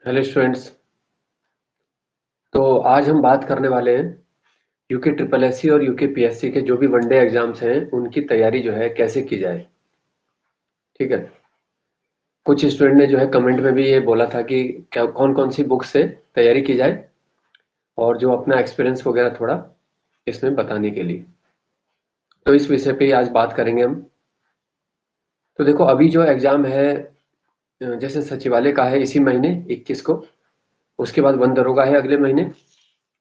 Hello students. तो आज हम बात करने वाले हैं यूके ट्रिपल एससी और यूके पीएससी के जो भी वनडे एग्जाम्स हैं उनकी तैयारी जो है कैसे की जाए। ठीक है। कुछ स्टूडेंट ने जो है कमेंट में भी ये बोला था कि क्या कौन कौन सी बुक से तैयारी की जाए और जो अपना एक्सपीरियंस वगैरह थोड़ा इसमें बताने के लिए। तो इस विषय पे ही आज बात करेंगे हम। तो देखो अभी जो एग्जाम है जैसे सचिवालय का है इसी महीने 21 को, उसके बाद वन दरोगा है अगले महीने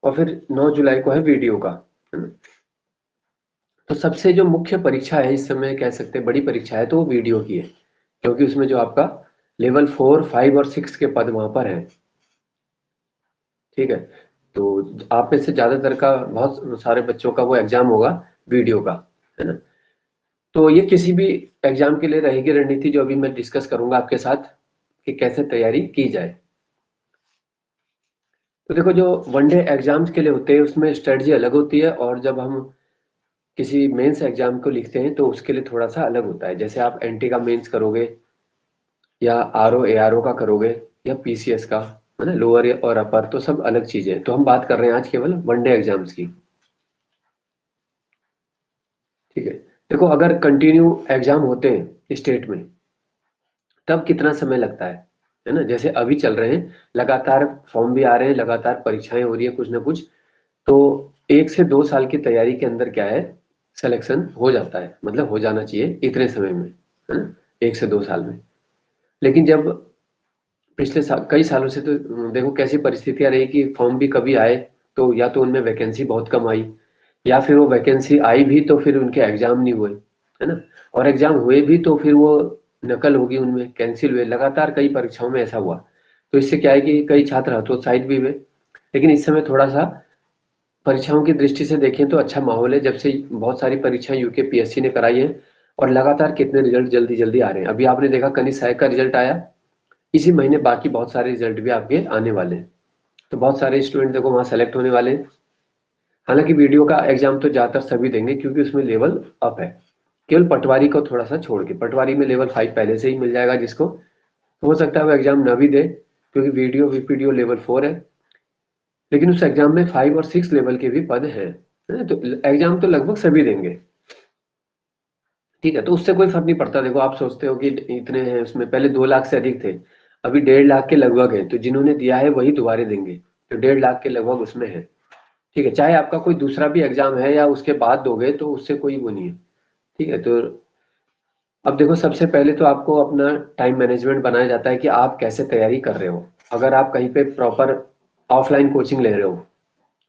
और फिर 9 जुलाई को है वीडियो का, है ना। तो सबसे जो मुख्य परीक्षा है इस समय कह सकते हैं बड़ी परीक्षा है तो वो वीडियो की है, क्योंकि उसमें जो आपका लेवल 4, 5 और 6 के पद वहां पर है। ठीक है। तो आप में से ज्यादातर का बहुत सारे बच्चों का वो एग्जाम होगा वीडियो का, है ना। तो ये किसी भी एग्जाम के लिए रहेगी रणनीति जो अभी मैं डिस्कस करूंगा आपके साथ कि कैसे तैयारी की जाए। तो देखो जो वनडे एग्जाम्स के लिए होते हैं उसमें स्ट्रेटजी अलग होती है, और जब हम किसी मेंस एग्जाम को लिखते हैं तो उसके लिए थोड़ा सा अलग होता है। जैसे आप एनटी का मेंस करोगे या आरओ एआरओ का करोगे या पीसीएस का, है ना, लोअर और अपर, तो सब अलग चीजें हैं। तो हम बात कर रहे हैं आज केवल वनडे एग्जाम्स की। ठीक है। देखो अगर कंटिन्यू एग्जाम होते हैं स्टेट में तब कितना समय लगता है ना। जैसे अभी चल रहे हैं, लगातार फॉर्म भी आ रहे हैं, लगातार परीक्षाएं हो रही है कुछ ना कुछ। तो 1 से 2 साल की तैयारी के अंदर क्या है, सिलेक्शन हो जाता है, मतलब हो जाना चाहिए इतने समय में, है ना, 1 से 2 साल में। लेकिन जब पिछले साल कई सालों से तो देखो कैसी परिस्थितियां रही कि फॉर्म भी कभी आए तो या तो उनमें वैकेंसी बहुत कम आई, या फिर वो वैकेंसी आई भी तो फिर उनके एग्जाम नहीं हुए, है ना। और एग्जाम हुए भी तो फिर वो नकल होगी, उनमें कैंसिल हुए। लगातार कई परीक्षाओं में ऐसा हुआ। तो इससे क्या है कि कई छात्र हतोत्साहित भी हुए। लेकिन इस समय थोड़ा सा परीक्षाओं की दृष्टि से देखें तो अच्छा माहौल है, जब से बहुत सारी परीक्षाएं यूके पीएससी ने कराई है और लगातार कितने रिजल्ट जल्दी जल्दी आ रहे हैं। अभी आपने देखा कनिष्क सहायक का रिजल्ट आया इसी महीने, बाकी बहुत सारे रिजल्ट भी आपके आने वाले हैं। तो बहुत सारे स्टूडेंट देखो वहां सेलेक्ट होने वाले हैं। हालांकि वीडियो का एग्जाम तो ज्यादातर सभी देंगे क्योंकि उसमें लेवल अप है। केवल पटवारी को थोड़ा सा छोड़ के, पटवारी में लेवल 5 पहले से ही मिल जाएगा जिसको, तो हो सकता है वो एग्जाम ना भी दे क्योंकि वीडियो वीपीडीओ लेवल 4 है। लेकिन उस एग्जाम में 5 और 6 लेवल के भी पद हैं, है ना? तो एग्जाम तो लगभग सभी देंगे। ठीक है। तो उससे कोई फर्क नहीं पड़ता। देखो आप सोचते हो कि इतने हैं, उसमें पहले 2 लाख से अधिक थे, अभी 1.5 लाख के लगभग है, तो जिन्होंने दिया है वही दोबारे देंगे। तो 1.5 लाख के लगभग उसमें है। ठीक है। चाहे आपका कोई दूसरा भी एग्जाम है या उसके बाद दोगे तो उससे कोई वो नहीं है। ठीक है। तो अब देखो सबसे पहले तो आपको अपना टाइम मैनेजमेंट बनाया जाता है कि आप कैसे तैयारी कर रहे हो। अगर आप कहीं पे प्रॉपर ऑफलाइन कोचिंग ले रहे हो,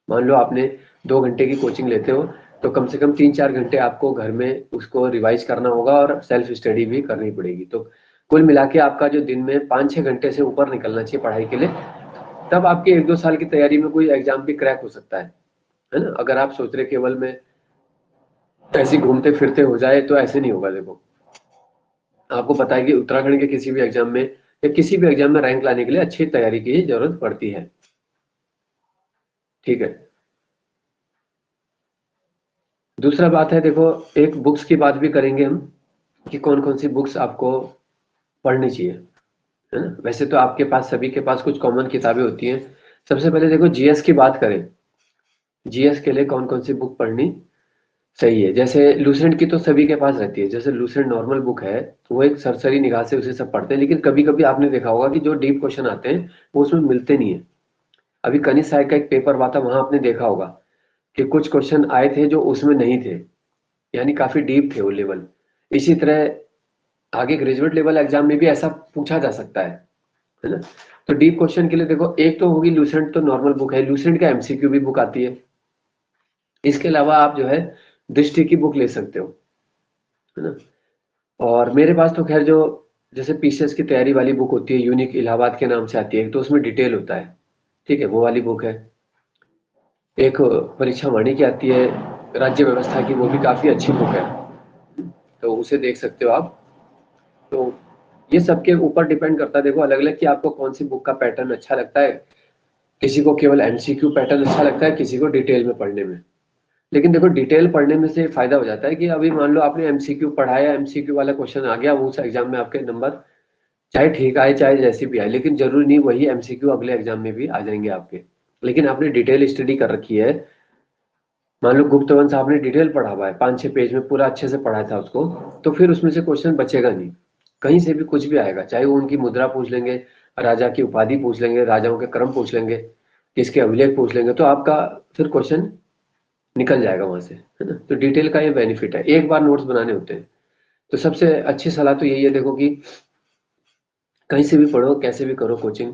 मान लो आपने 2 घंटे की कोचिंग लेते हो, तो कम से कम 3-4 घंटे आपको घर में उसको रिवाइज करना होगा और सेल्फ स्टडी भी करनी पड़ेगी। तो कुल मिला के आपका जो दिन में 5-6 घंटे से ऊपर निकलना चाहिए पढ़ाई के लिए। तब आपके 1-2 साल की तैयारी में कोई एग्जाम भी क्रैक हो सकता है ना। अगर आप सोच रहे केवल में ऐसे ही घूमते फिरते हो जाए तो ऐसे नहीं होगा। देखो आपको पता है कि उत्तराखंड के किसी भी एग्जाम में या किसी भी एग्जाम में रैंक लाने के लिए अच्छी तैयारी की जरूरत पड़ती है। ठीक है। दूसरा बात है, देखो एक बुक्स की बात भी करेंगे हम कि कौन कौन सी बुक्स आपको पढ़नी चाहिए, है ना। वैसे तो आपके पास सभी के पास कुछ कॉमन किताबें होती हैं। सबसे पहले देखो जीएस की बात करें, जीएस के लिए कौन कौन सी बुक पढ़नी सही है। जैसे लूसेंट की तो सभी के पास रहती है। जैसे लूसेंट नॉर्मल बुक है तो वो एक सरसरी निगाह से उसे सब पढ़ते हैं, लेकिन कभी कभी आपने देखा होगा कि जो डीप क्वेश्चन आते हैं वो उसमें मिलते नहीं है। अभी कनिष्क सहायक का एक पेपर हुआ था, वहां आपने देखा होगा कि कुछ क्वेश्चन आए थे जो उसमें नहीं थे, यानी काफी डीप थे वो लेवल। इसी तरह आगे ग्रेजुएट लेवल एग्जाम में भी ऐसा पूछा जा सकता है ना। तो डीप क्वेश्चन के लिए देखो एक तो होगी लूसेंट, तो नॉर्मल बुक है, लूसेंट का एमसीक्यू भी बुक आती है। इसके अलावा आप जो है दृष्टि की बुक ले सकते हो, है ना। और मेरे पास तो खैर जो जैसे पीसीएस की तैयारी वाली बुक होती है, यूनिक इलाहाबाद के नाम से आती है, तो उसमें डिटेल होता है। ठीक है, वो वाली बुक है। एक परीक्षा वाणी की आती है राज्य व्यवस्था की, वो भी काफी अच्छी बुक है, तो उसे देख सकते हो आप। तो ये सबके ऊपर डिपेंड करता है, देखो अलग अलग कि आपको कौन सी बुक का पैटर्न अच्छा लगता है। किसी को केवल एमसीक्यू पैटर्न अच्छा लगता है, किसी को डिटेल में पढ़ने में। लेकिन देखो डिटेल पढ़ने में से फायदा हो जाता है कि अभी मान लो आपने एमसीक्यू पढ़ाया, एमसीक्यू वाला क्वेश्चन आ गया, वो उस एग्जाम में आपके नंबर चाहे ठीक आए चाहे जैसी भी आए, लेकिन जरूरी नहीं वही एमसीक्यू अगले एग्जाम में भी आ जाएंगे आपके। लेकिन आपने डिटेल स्टडी कर रखी है, मान लो गुप्त वंश आपने डिटेल पढ़ा हुआ है, 5-6 पेज में पूरा अच्छे से पढ़ा था उसको, तो फिर उसमें से क्वेश्चन बचेगा नहीं, कहीं से भी कुछ भी आएगा, चाहे वो उनकी मुद्रा पूछ लेंगे, राजा की उपाधि पूछ लेंगे, राजाओं के क्रम पूछ लेंगे, किसके अभिलेख पूछ लेंगे, तो आपका फिर क्वेश्चन निकल जाएगा वहां से, है ना। तो डिटेल का ये बेनिफिट है, एक बार नोट्स बनाने होते हैं। तो सबसे अच्छी सलाह तो यही है, देखो कि कहीं से भी पढ़ो, कैसे भी करो कोचिंग,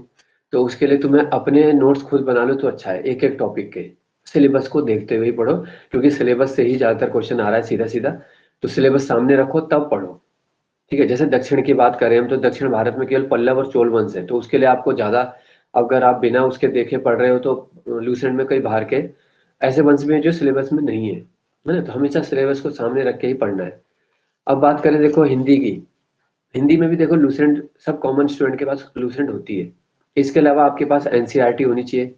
तो उसके लिए तुम्हें अपने नोट्स खुद बना लो तो अच्छा है, एक एक टॉपिक के सिलेबस को देखते हुए ही पढ़ो, क्योंकि सिलेबस से ही ज्यादातर क्वेश्चन आ रहा है सीधा सीधा। तो सिलेबस सामने रखो तब पढ़ो, ठीक है। जैसे दक्षिण की बात करें हम, तो दक्षिण भारत में केवल पल्लव और चोल वंश है, तो उसके लिए आपको ज्यादा, अगर आप बिना उसके देखे पढ़ रहे हो तो लूसेंट में कई बाहर के ऐसे वंश भी हैं जो सिलेबस में नहीं है ना, तो हमेशा सिलेबस को सामने रख के ही पढ़ना है। अब बात करें देखो हिंदी की, हिंदी में भी देखो लूसेंट सब कॉमन स्टूडेंट के पास लूसेंट होती है, इसके अलावा आपके पास एनसीईआरटी होनी चाहिए,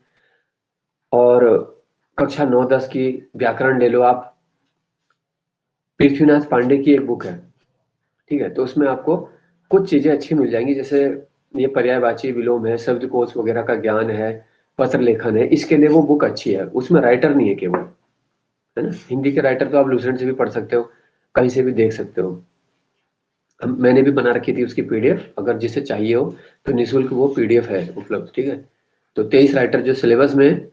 और कक्षा 9-10 की व्याकरण ले लो आप, पृथ्वीनाथ पांडे की एक बुक है, ठीक है, तो उसमें आपको कुछ चीजें अच्छी मिल जाएंगी, जैसे ये पर्यायवाची विलोम है, शब्दकोश वगैरह का ज्ञान है, पत्र लेखन है, इसके लिए वो बुक अच्छी है, उसमें राइटर नहीं है केवल, है ना। हिंदी के राइटर तो आप लूसेंट से भी पढ़ सकते हो, कहीं से भी देख सकते हो। मैंने भी बना रखी थी उसकी पीडीएफ, अगर जिसे चाहिए हो तो निःशुल्क वो पीडीएफ है उपलब्ध, ठीक है। तो 23 राइटर जो सिलेबस में है,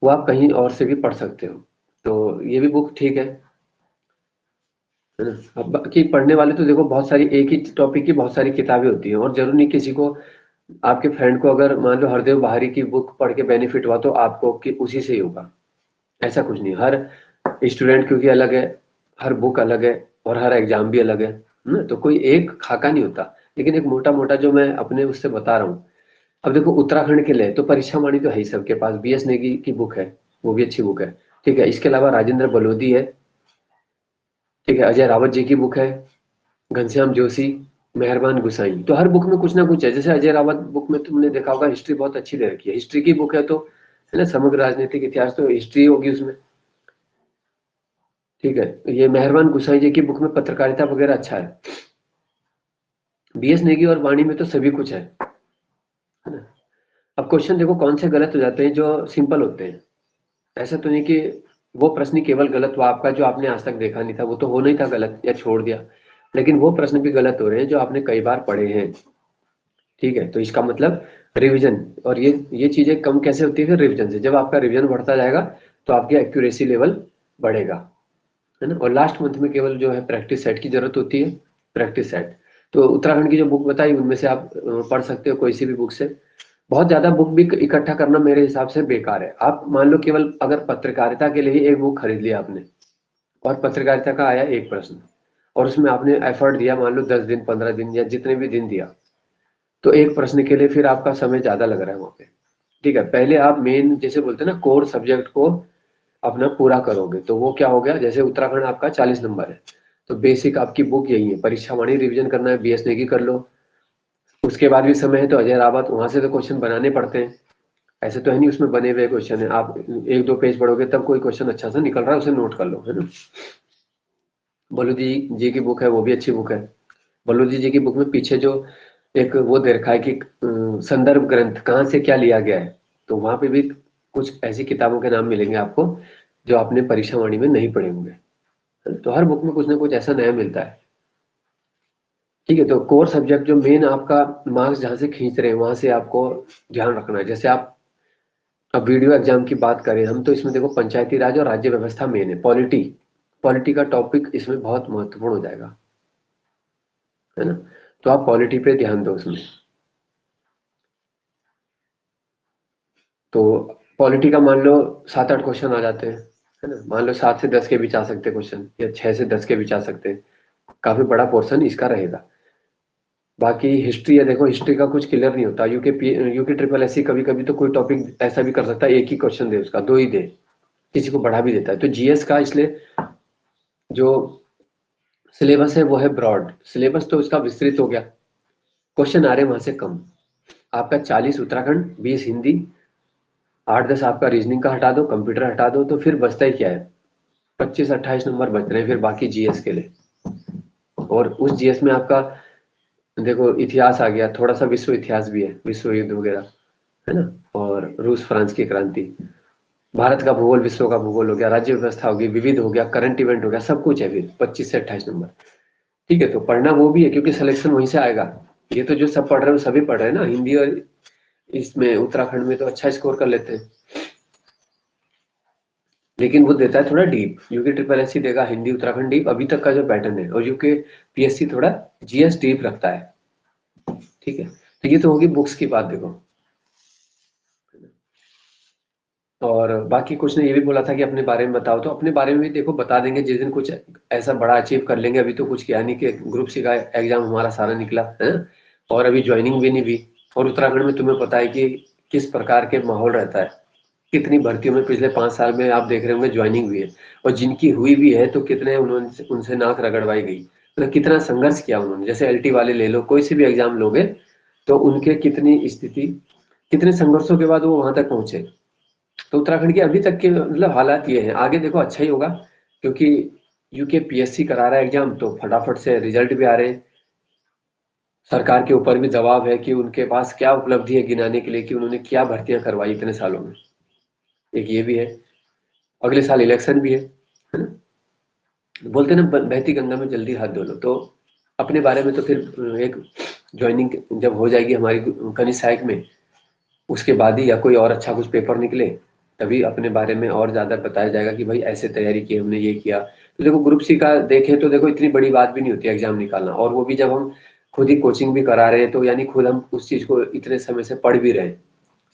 वो आप कहीं और से भी पढ़ सकते हो, तो ये भी बुक ठीक है ना। अब बाकी पढ़ने वाले तो देखो बहुत सारी, एक ही टॉपिक की बहुत सारी किताबें होती हैं, और जरूर नहीं किसी को, आपके फ्रेंड को अगर मान लो हरदेव बाहरी की बुक पढ़ के बेनिफिट हुआ तो आपको कि उसी से ही होगा, ऐसा कुछ नहीं। हर स्टूडेंट क्योंकि अलग है, हर बुक अलग है, और हर एग्जाम भी अलग है ना, तो कोई एक खाका नहीं होता। लेकिन एक मोटा मोटा जो मैं अपने उससे बता रहा हूँ, अब देखो उत्तराखंड के लिए तो परीक्षा वाणी तो है ही सबके पास, बीएस नेगी की बुक है, वो भी अच्छी बुक है, ठीक है। इसके अलावा राजेंद्र बलोदी है, ठीक है, अजय रावत जी की बुक है, घनश्याम जोशी, मेहरबान गुसाई, तो हर बुक में कुछ ना कुछ है। जैसे अजय रावत बुक में तुमने देखा होगा हिस्ट्री बहुत अच्छी दे रखी है, हिस्ट्री की बुक है तो, है ना, समग्र राजनीतिक इतिहास तो हिस्ट्री होगी उसमें, ठीक है। ये मेहरबान गुसाई जी की बुक में पत्रकारिता वगैरह अच्छा है, बीएस नेगी और वाणी में तो सभी कुछ है ना। अब क्वेश्चन देखो कौन से गलत हो जाते हैं, जो सिंपल होते हैं, ऐसा तो नहीं कि वो प्रश्न ही केवल गलत हुआ आपका जो आपने आज तक देखा नहीं था, वो तो होना ही था गलत या छोड़ दिया, लेकिन वो प्रश्न भी गलत हो रहे हैं जो आपने कई बार पढ़े हैं, ठीक है। तो इसका मतलब रिवीजन, और ये चीजें कम कैसे होती है, फिर रिवीजन से, जब आपका रिवीजन बढ़ता जाएगा तो आपकी एक्यूरेसी लेवल बढ़ेगा, है ना। और लास्ट मंथ में केवल जो है प्रैक्टिस सेट की जरूरत होती है, प्रैक्टिस सेट। तो उत्तराखंड की जो बुक बताई उनमें से आप पढ़ सकते हो कोई सी भी बुक से। बहुत ज्यादा बुक भी इकट्ठा करना मेरे हिसाब से बेकार है। आप मान लो केवल अगर पत्रकारिता के लिए ही एक बुक खरीद लिया आपने, और पत्रकारिता का आया एक प्रश्न, और उसमें आपने एफर्ट दिया मान लो 10 दिन 15 दिन या जितने भी दिन दिया, तो एक प्रश्न के लिए फिर आपका समय ज्यादा लग रहा है वहां पे, ठीक है। पहले आप मेन जैसे बोलते हैं ना कोर सब्जेक्ट को अपना पूरा करोगे, तो वो क्या हो गया, जैसे उत्तराखंड आपका 40 नंबर है, तो बेसिक आपकी बुक यही है, परीक्षा वाणी रिवीजन करना है, बीएस नेगी कर लो, उसके बाद भी समय है तो अजय रावत, वहां से तो क्वेश्चन बनाने पड़ते हैं, ऐसे तो है नहीं उसमें बने हुए क्वेश्चन है, आप 1-2 पेज पढ़ोगे तब कोई क्वेश्चन अच्छा सा निकल रहा है उसे नोट कर लो, है ना। बलूदी जी की बुक है, वो भी अच्छी बुक है। बलूदी जी की बुक में पीछे जो एक वो दे रखा है कि संदर्भ ग्रंथ कहाँ से क्या लिया गया है, तो वहां पे भी कुछ ऐसी किताबों के नाम मिलेंगे आपको जो आपने परीक्षा वाणी में नहीं पढ़े होंगे, है ना? तो हर बुक में कुछ ना कुछ ऐसा नया मिलता है, ठीक है। तो कोर सब्जेक्ट जो मेन आपका मार्क्स जहां से खींच रहे हैं वहां से आपको ध्यान रखना है। जैसे आप अब वीडियो एग्जाम की बात करें हम, तो इसमें देखो पंचायती राज और राज्य व्यवस्था मेन है, पॉलिटी, पॉलिटी का टॉपिक इसमें बहुत महत्वपूर्ण हो जाएगा, है ना। तो आप पॉलिटी पे ध्यान दो उसमें। तो पॉलिटी का मान लो 7-8 क्वेश्चन आ जाते हैं, है ना, मान लो 7 से 10 के बीच आ सकते हैं क्वेश्चन, या 6 से 10 के बीच आ सकते हैं, काफी बड़ा पोर्शन इसका रहेगा। बाकी हिस्ट्री है, देखो हिस्ट्री का कुछ क्लियर नहीं होता, यूके ट्रिपल एससी कभी कभी तो कोई टॉपिक ऐसा भी कर सकता है एक ही क्वेश्चन दे उसका, दो ही दे, किसी को बढ़ा भी देता है। तो जीएस का इसलिए जो सिलेबस है वो है ब्रॉड सिलेबस, तो इसका विस्तृत हो गया, क्वेश्चन आ रहे हैं वहां से कम। आपका 40 उत्तराखंड, 20 हिंदी, 8-10 आपका रीजनिंग का हटा दो, कंप्यूटर हटा दो, तो फिर बचता ही क्या है, 25-28 नंबर बच रहे हैं फिर बाकी जीएस के लिए। और उस जीएस में आपका देखो इतिहास आ गया, थोड़ा सा विश्व इतिहास भी है, विश्व युद्ध वगैरह, है ना, और रूस फ्रांस की क्रांति, भारत का भूगोल, विश्व का भूगोल हो गया, राज्य व्यवस्था होगी, विविध हो गया, करंट इवेंट हो गया, सब कुछ है फिर 25 से 28 नंबर। ठीक है, तो पढ़ना वो भी है क्योंकि सिलेक्शन वहीं से आएगा। ये तो जो सब पढ़ रहे हैं वो सभी पढ़ रहे हैं ना, हिंदी और इसमें उत्तराखंड में तो अच्छा स्कोर कर लेते हैं, लेकिन वो देता है थोड़ा deep. UK triple S C देगा हिंदी उत्तराखंड डीप, अभी तक का जो पैटर्न है, और यूके पीएससी थोड़ा जीएस डीप रखता है। ठीक है, तो ये तो होगी बुक्स की बात। देखो, और बाकी कुछ ने ये भी बोला था कि अपने बारे में बताओ, तो अपने बारे में भी देखो बता देंगे जिस दिन कुछ ऐसा बड़ा अचीव कर लेंगे। अभी तो कुछ किया नहीं, कि ग्रुप सी का एग्जाम हमारा सारा निकला है, और अभी ज्वाइनिंग भी नहीं हुई। और उत्तराखंड में तुम्हें पता है कि किस प्रकार के माहौल रहता है, कितनी भर्तियों में पिछले 5 साल में आप देख रहे होंगे ज्वाइनिंग हुई है, और जिनकी हुई भी है तो कितने उन्होंने उनसे नाक रगड़वाई गई, मतलब कितना संघर्ष किया उन्होंने। जैसे एलटी वाले ले लो, कोई से भी एग्जाम लोगे तो उनके कितनी स्थिति, कितने संघर्षों के बाद वो वहां तक पहुंचे। तो उत्तराखंड के अभी तक के मतलब हालात ये हैं। आगे देखो अच्छा ही होगा, क्योंकि यूके पीएससी करा रहा है एग्जाम, तो फटाफट से रिजल्ट भी आ रहे हैं। सरकार के ऊपर भी दबाव है कि उनके पास क्या उपलब्धि है गिनाने के लिए, कि उन्होंने क्या भर्तियां करवाई इतने सालों में। एक ये भी है, अगले साल इलेक्शन भी है ना। बोलते ना बहती गंगा में जल्दी हाथ धो लो। तो अपने बारे में तो फिर एक ज्वाइनिंग जब हो जाएगी हमारी कनिष्ठ सहायक में, उसके बाद ही या कोई और अच्छा कुछ पेपर निकले, तभी अपने बारे में और ज्यादा बताया जाएगा कि भाई ऐसे तैयारी की हमने, ये किया। तो देखो ग्रुप सी का देखें तो देखो इतनी बड़ी बात भी नहीं होती एग्जाम निकालना, और वो भी जब हम खुद ही कोचिंग भी करा रहे हैं, तो यानी खुद हम उस चीज को इतने समय से पढ़ भी रहे हैं,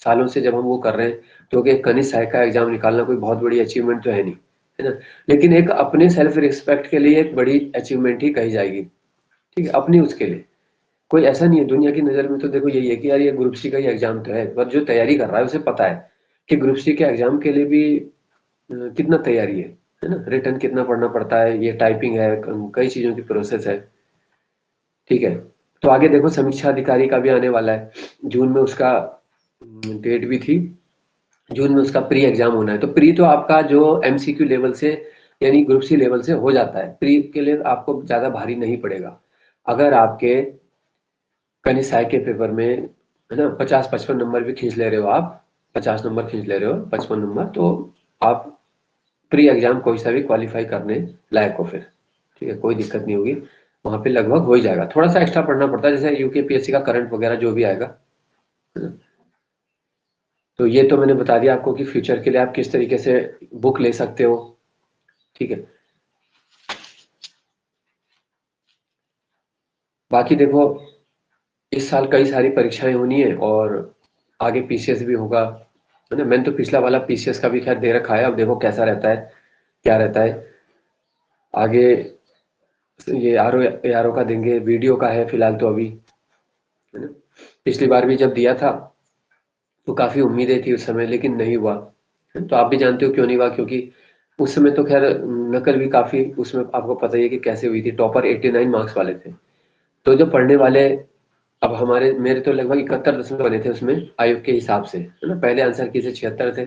सालों से जब हम वो कर रहे हैं, तो कि कनिष्ठ सहायक का एग्जाम निकालना कोई बहुत बड़ी अचीवमेंट तो है नहीं, है ना। लेकिन एक अपने सेल्फ रिस्पेक्ट के लिए एक बड़ी अचीवमेंट ही कही जाएगी। ठीक है, अपनी उसके लिए कोई ऐसा नहीं है। दुनिया की नजर में तो देखो यही है कि यार ये ग्रुप सी का ही एग्जाम तो है, पर जो तैयारी कर रहा है उसे पता है कि ग्रुप सी के एग्जाम के लिए भी कितना तैयारी है ना, रिटर्न कितना पढ़ना पड़ता है, ये टाइपिंग है, कई चीजों की प्रोसेस है। ठीक है, तो आगे देखो समीक्षा अधिकारी का भी आने वाला है, जून में उसका डेट भी थी, जून में उसका प्री एग्जाम होना है। तो प्री तो आपका जो एमसीक्यू लेवल से, यानी ग्रुप सी लेवल से हो जाता है, प्री के लिए आपको ज्यादा भारी नहीं पड़ेगा। अगर आपके कनिष्ठ सहायक के पेपर में, है ना, 50-55 नंबर भी खींच ले रहे हो आप, 50 नंबर खींच ले रहे हो, 55 नंबर, तो आप प्री एग्जाम कोई सा भी क्वालिफाई करने लायक हो फिर। ठीक है, कोई दिक्कत नहीं होगी, वहां पे लगभग हो ही जाएगा। थोड़ा सा एक्स्ट्रा पढ़ना पड़ता है, जैसे यूकेपीएससी का करंट वगैरह जो भी आएगा, है ना। तो ये तो मैंने बता दिया आपको कि फ्यूचर के लिए आप किस तरीके से बुक ले सकते हो। ठीक है, बाकी देखो इस साल कई सारी परीक्षाएं होनी है, और आगे पीसीएस भी होगा, है ना। मैंने तो पिछला वाला पीसीएस का भी खैर दे रखा है, अब देखो कैसा रहता है, क्या रहता है आगे। ये आरओ का देंगे, वीडियो का है फिलहाल तो अभी, है ना। पिछली बार भी जब दिया था तो काफी उम्मीदें थी उस समय, लेकिन नहीं हुआ। तो आप भी जानते हो क्यों नहीं हुआ, क्योंकि उस समय तो खैर नकल भी काफी उसमें आपको पता ही है कि कैसे हुई थी। टॉपर 89 मार्क्स वाले थे, तो जो पढ़ने वाले, अब हमारे मेरे तो लगभग 71 दशमलव बने थे उसमें आयोग के हिसाब से, है ना। पहले आंसर की से 76 थे।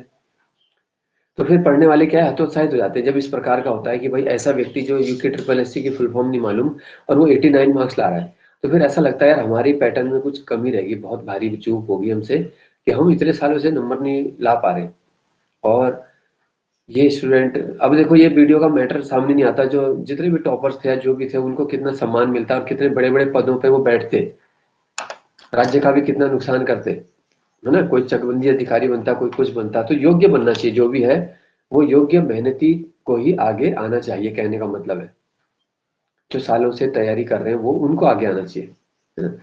तो फिर पढ़ने वाले क्या है, हतोत्साहित हो जाते हैं जब इस प्रकार का होता है कि भाई ऐसा व्यक्ति जो यूके ट्रिपल एससी की फुल फॉर्म नहीं मालूम और वो 89 मार्क्स ला रहा है। तो फिर ऐसा लगता है यार हमारी पैटर्न में कुछ कमी रहेगी, बहुत भारी चूक होगी हमसे, कि हम इतने सालों से नंबर नहीं ला पा रहे। और ये स्टूडेंट, अब देखो ये वीडियो का मैटर सामने नहीं आता, जो जितने भी टॉपर्स थे या जो भी थे उनको कितना सम्मान मिलता और कितने बड़े बड़े पदों पे वो बैठते, राज्य का भी कितना नुकसान करते, है ना। कोई चकबंदी अधिकारी बनता, कोई कुछ बनता, तो योग्य बनना चाहिए जो भी है, वो योग्य मेहनती को ही आगे आना चाहिए, कहने का मतलब है। जो सालों से तैयारी कर रहे हैं वो उनको आगे आना चाहिए, है ना।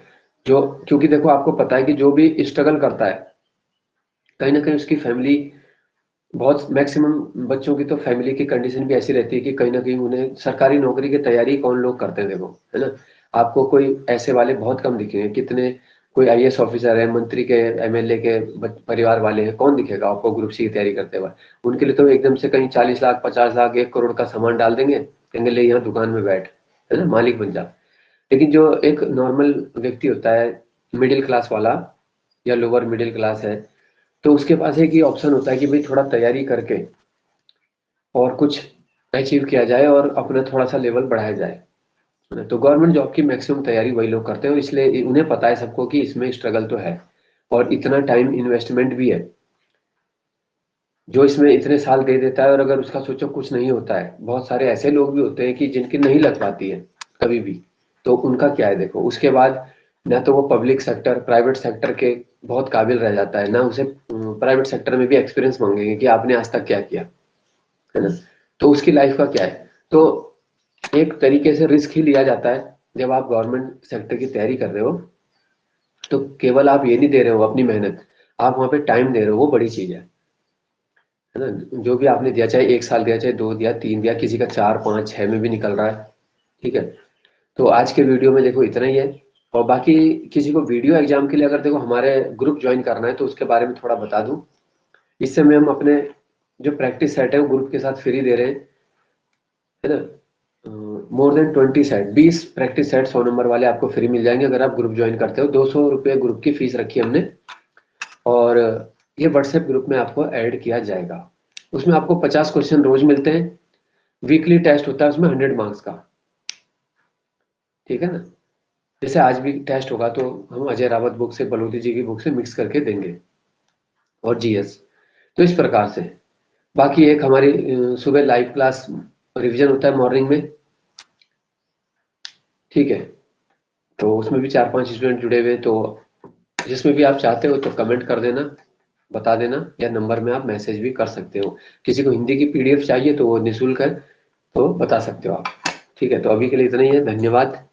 जो, क्योंकि देखो आपको पता है कि जो भी स्ट्रगल करता है, कहीं ना कहीं उसकी फैमिली, बहुत मैक्सिमम बच्चों की तो फैमिली की कंडीशन भी ऐसी रहती है कि कहीं ना कहीं उन्हें सरकारी नौकरी की तैयारी कौन लोग करते हैं, देखो, है ना। आपको कोई ऐसे वाले बहुत कम दिखेंगे, कितने, कोई आईएएस ऑफिसर है, मंत्री के, एमएलए के परिवार वाले हैं, कौन दिखेगा आपको ग्रुप सी की तैयारी करते हुए। उनके लिए तो एकदम से कहीं 40 लाख 50 लाख 1 करोड़ का सामान डाल देंगे, कहेंगे ले यहाँ दुकान में बैठ, है ना, मालिक बन जा। लेकिन जो एक नॉर्मल व्यक्ति होता है, मिडिल क्लास वाला या लोअर मिडिल क्लास है, तो उसके पास एक ही ऑप्शन होता है कि भाई थोड़ा तैयारी करके और कुछ अचीव किया जाए और अपना थोड़ा सा लेवल बढ़ाया जाए। है ना। तो गवर्नमेंट जॉब की मैक्सिमम तैयारी वही लोग करते हैं, और इसलिए उन्हें पता है सबको कि इसमें स्ट्रगल तो है और इतना टाइम इन्वेस्टमेंट भी है। जो इसमें इतने साल दे देता है और अगर उसका सोचो कुछ नहीं होता है, बहुत सारे ऐसे लोग भी होते हैं कि जिनकी नहीं लग पाती है कभी भी, तो उनका क्या है देखो, उसके बाद ना तो वो पब्लिक सेक्टर प्राइवेट सेक्टर के बहुत काबिल रह जाता है, ना उसे प्राइवेट सेक्टर में भी एक्सपीरियंस मांगेंगे कि आपने आज तक क्या किया, है ना। तो उसकी लाइफ का क्या है। तो एक तरीके से रिस्क ही लिया जाता है जब आप गवर्नमेंट सेक्टर की तैयारी कर रहे हो। तो केवल आप ये नहीं दे रहे हो अपनी मेहनत, आप वहां पे टाइम दे रहे हो, वो बड़ी चीज है ना। जो भी आपने दिया, चाहे 1 साल दिया, चाहे 2 दिया, 3 दिया, किसी का 4 5 6 में भी निकल रहा है, ठीक है। तो आज के वीडियो में देखो इतना ही है। और बाकी किसी को वीडियो एग्जाम के लिए अगर देखो हमारे ग्रुप ज्वाइन करना है तो उसके बारे में थोड़ा बता दूं। इस समय हम अपने जो प्रैक्टिस सेट है वो ग्रुप के साथ फ्री दे रहे हैं, है ना। More than 20 set, 20 practice set 100 number वाले आपको फ्री मिल जाएंगे अगर आप ग्रुप ज्वाइन करते हो। 200 रुपये ग्रुप की फीस रखी है हमने, और ये व्हाट्सएप ग्रुप में आपको ऐड किया जाएगा। उसमें आपको 50 क्वेश्चन रोज मिलते हैं, वीकली टेस्ट होता है उसमें 100 मार्क्स का, ठीक है ना। जैसे आज भी टेस्ट होगा तो हम अजय रावत बुक से, बलोदी जी की बुक से मिक्स करके देंगे, और जीएस। तो इस प्रकार से बाकी एक हमारी सुबह लाइव क्लास रिवीजन होता है मॉर्निंग में, ठीक है। तो उसमें भी 4 5 स्टूडेंट जुड़े हुए हैं, तो जिसमें भी आप चाहते हो तो कमेंट कर देना, बता देना, या नंबर में आप मैसेज भी कर सकते हो। किसी को हिंदी की पीडीएफ चाहिए तो वो निःशुल्क है, तो बता सकते हो आप। ठीक है, तो अभी के लिए इतना ही है, धन्यवाद।